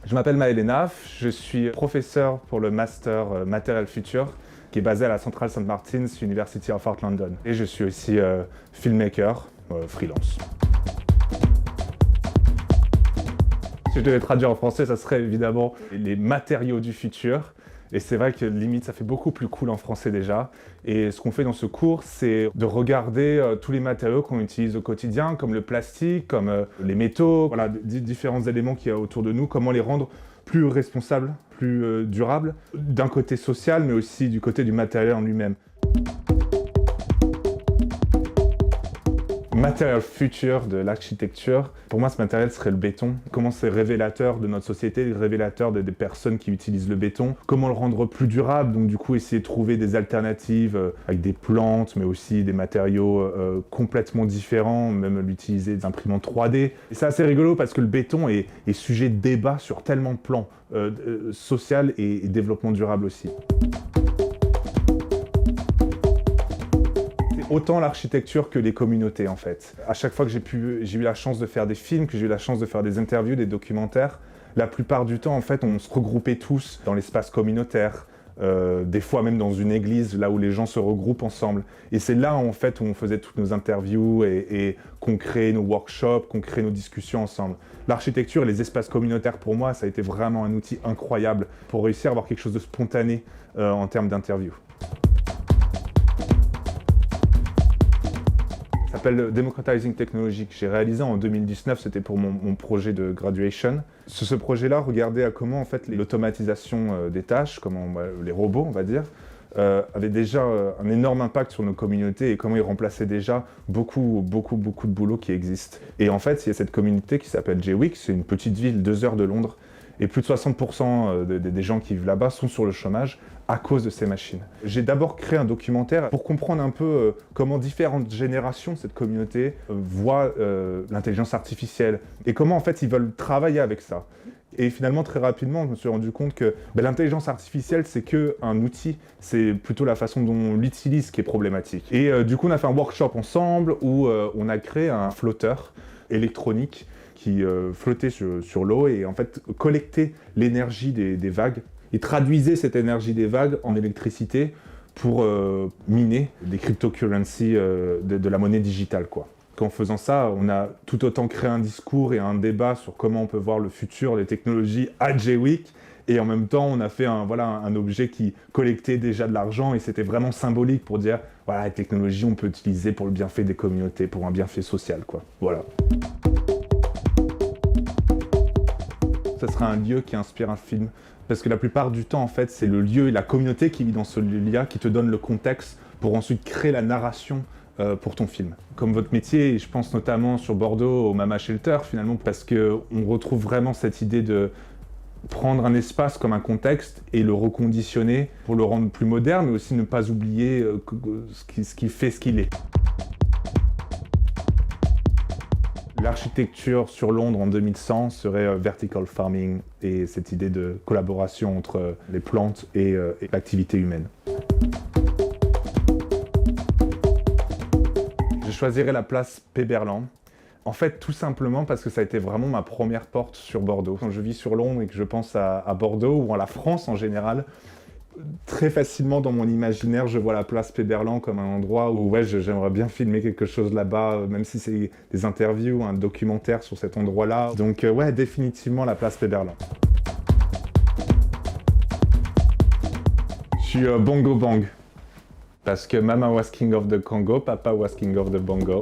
Je m'appelle Maël Enaf, je suis professeur pour le Master Material Future qui est basé à la Central St. Martin's University of Art London. Et je suis aussi filmmaker, freelance. Si je devais traduire en français, ça serait évidemment les matériaux du futur. Et c'est vrai que limite, ça fait beaucoup plus cool en français déjà. Et ce qu'on fait dans ce cours, c'est de regarder tous les matériaux qu'on utilise au quotidien, comme le plastique, comme les métaux, voilà, différents éléments qu'il y a autour de nous, comment les rendre plus responsables, plus durables, d'un côté social, mais aussi du côté du matériel en lui-même. Matériel futur de l'architecture, pour moi ce matériel serait le béton. Comment c'est révélateur de notre société, révélateur des personnes qui utilisent le béton. Comment le rendre plus durable, donc du coup essayer de trouver des alternatives avec des plantes, mais aussi des matériaux complètement différents, même l'utiliser des imprimantes 3D. Et c'est assez rigolo parce que le béton est sujet de débat sur tellement de plans, social et développement durable aussi. Autant l'architecture que les communautés en fait. À chaque fois que j'ai eu la chance de faire des films, que j'ai eu la chance de faire des interviews, des documentaires, la plupart du temps en fait on se regroupait tous dans l'espace communautaire, des fois même dans une église, là où les gens se regroupent ensemble. Et c'est là en fait où on faisait toutes nos interviews et qu'on créait nos workshops, qu'on créait nos discussions ensemble. L'architecture et les espaces communautaires pour moi ça a été vraiment un outil incroyable pour réussir à avoir quelque chose de spontané en termes d'interview. Ça s'appelle Democratizing Technology que j'ai réalisé en 2019, c'était pour mon projet de graduation. Ce projet-là regardait à comment en fait l'automatisation des tâches, comment les robots on va dire, avaient déjà un énorme impact sur nos communautés et comment ils remplaçaient déjà beaucoup de boulot qui existe. Et en fait, il y a cette communauté qui s'appelle Jaywick, c'est une petite ville 2 heures de Londres. Et plus de 60% des gens qui vivent là-bas sont sur le chômage à cause de ces machines. J'ai d'abord créé un documentaire pour comprendre un peu comment différentes générations de cette communauté voient l'intelligence artificielle et comment en fait ils veulent travailler avec ça. Et finalement, très rapidement, je me suis rendu compte que l'intelligence artificielle, c'est qu'un outil, c'est plutôt la façon dont on l'utilise qui est problématique. Et du coup, on a fait un workshop ensemble où on a créé un flotteur électronique qui flottait sur l'eau et en fait collectait l'énergie des vagues et traduisait cette énergie des vagues en électricité pour miner des cryptocurrencies de la monnaie digitale, quoi. En faisant ça, on a tout autant créé un discours et un débat sur comment on peut voir le futur des technologies à Jaywick et en même temps on a fait un objet qui collectait déjà de l'argent et c'était vraiment symbolique pour dire voilà, la technologie on peut utiliser pour le bienfait des communautés, pour un bienfait social, quoi. Voilà. Ce sera un lieu qui inspire un film. Parce que la plupart du temps, en fait, c'est le lieu et la communauté qui vit dans ce lieu-là qui te donne le contexte pour ensuite créer la narration pour ton film. Comme votre métier, et je pense notamment sur Bordeaux au Mama Shelter, finalement, parce qu'on retrouve vraiment cette idée de prendre un espace comme un contexte et le reconditionner pour le rendre plus moderne, mais aussi ne pas oublier ce qui fait ce qu'il est. L'architecture sur Londres en 2100 serait vertical farming et cette idée de collaboration entre les plantes et l'activité humaine. Je choisirais la place Péberlan. En fait, tout simplement parce que ça a été vraiment ma première porte sur Bordeaux. Quand je vis sur Londres et que je pense à Bordeaux ou à la France en général, très facilement dans mon imaginaire, je vois la place Péberlan comme un endroit où j'aimerais bien filmer quelque chose là-bas, même si c'est des interviews, un documentaire sur cet endroit-là. Donc ouais, définitivement la place Péberlan. Je suis Bongo Bang, parce que Mama was king of the Congo, Papa was king of the Bongo.